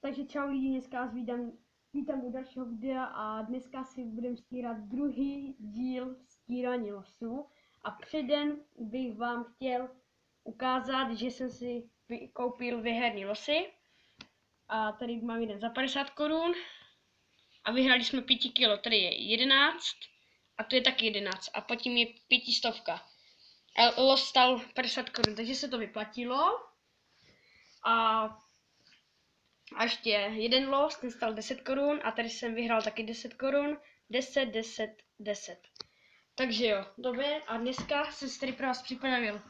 Takže čau lidi, dneska vás vítám u dalšího videa a dneska si budeme stírat druhý díl stírání losů. A předem bych vám chtěl ukázat, že jsem si koupil výherní losy. A tady mám jeden za 50 korun. A vyhráli jsme 5 kg, tady je 11 a tu je taky 11 a potom je 500. A los stal 50 korun, takže se to vyplatilo. A ještě jeden los, ten stal 10 korun a tady jsem vyhrál taky 10 korun. 10, 10, 10. Takže jo, dobře. A dneska jsem si tady pro vás připravil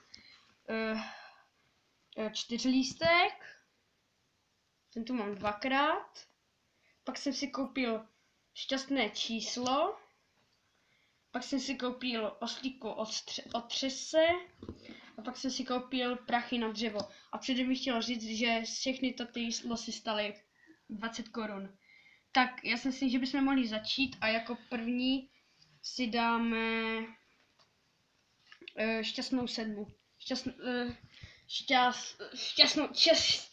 4 lístek. Ten tu mám dvakrát. Pak jsem si koupil šťastné číslo. Pak jsem si koupil oslíku od třese. A pak jsem si koupil prachy na dřevo. A předem bych chtěla říct, že všechny ty losy staly 20 korun. Tak já si myslím, že bychom mohli začít a jako první si dáme šťastnou sedmu.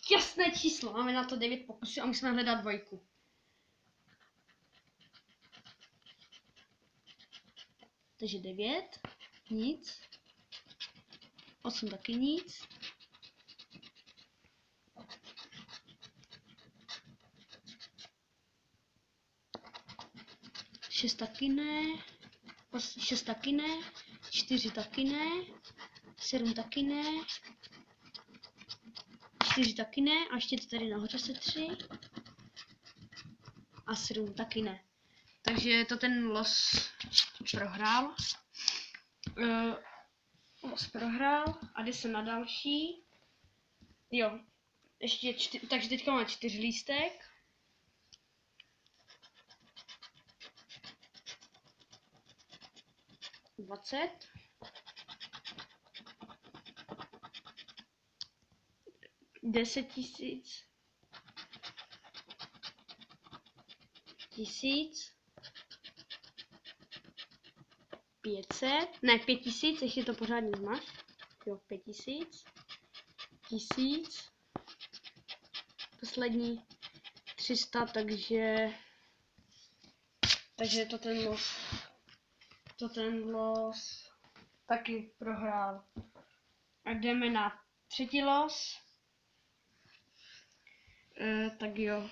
Šťastné číslo. Máme na to 9 pokusů a musíme hledat dvojku. Takže 9, nic. 8 taky nic. 6 taky ne. 6 taky ne. 4 taky ne. 7 taky ne. 4 taky ne. A ještě tady nahoře se 3. A 7 taky ne. Takže to ten los prohrál. Los prohrál a jde se na další. Jo, ještě takže teďka máme 4 lístek. $20. 10 000. 1000. 500, ne 5000, ještě to pořádně zmáš. Jo, 5000. 1000. Poslední 300, takže to ten los taky prohrál. A jdeme na třetí los. Tak jo.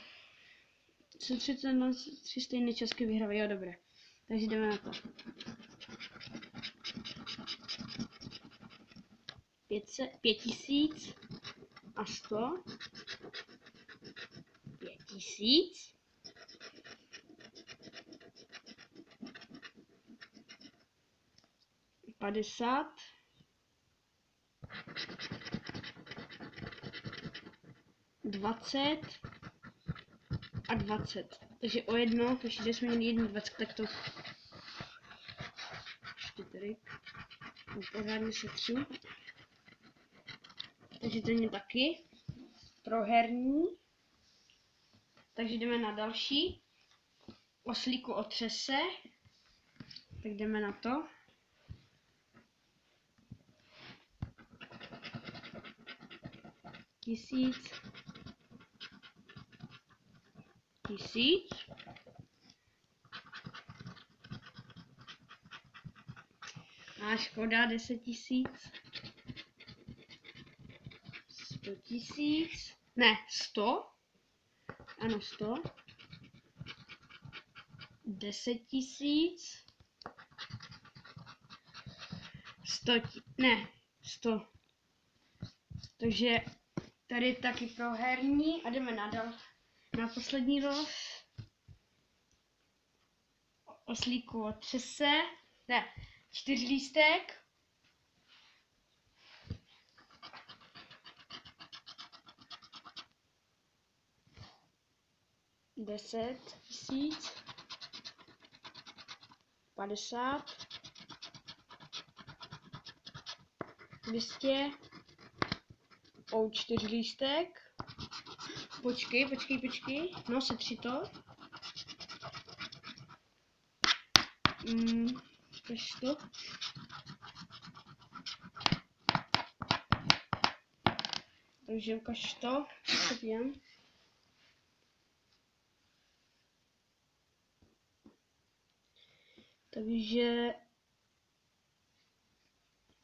Jsem 30 na 3 stejné české vyhrávají, jo, dobré. Takže jdeme na to. 5000 a 100. 5000. 50. 20 a 20. Takže o jedno, ještě jsme měli 21, tak to ještě tady pořádně se tři. Takže ten je taky proherní. Takže jdeme na další. Oslíku od třese. Tak jdeme na to. Tisíc. A škoda 10 000. 100 000. Ne, 100. Ano, 100. 10 000. 100. Ne, 100. Takže tady je taky proherní a jdeme na poslední los. Oslíku od třese. Ne, 4 lístek. $10 000. 50. 200. O 4 lístek. Počkej. No, setři to. Ukaž to. Takže ukaž to. Co dělám? Takže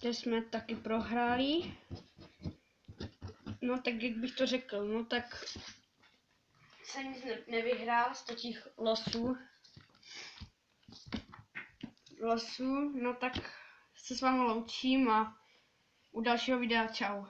teď jsme taky prohráli. No tak jak bych to řekl, no tak jsem nic nevyhrál z těch losů, no tak se s vámi loučím a u dalšího videa čau.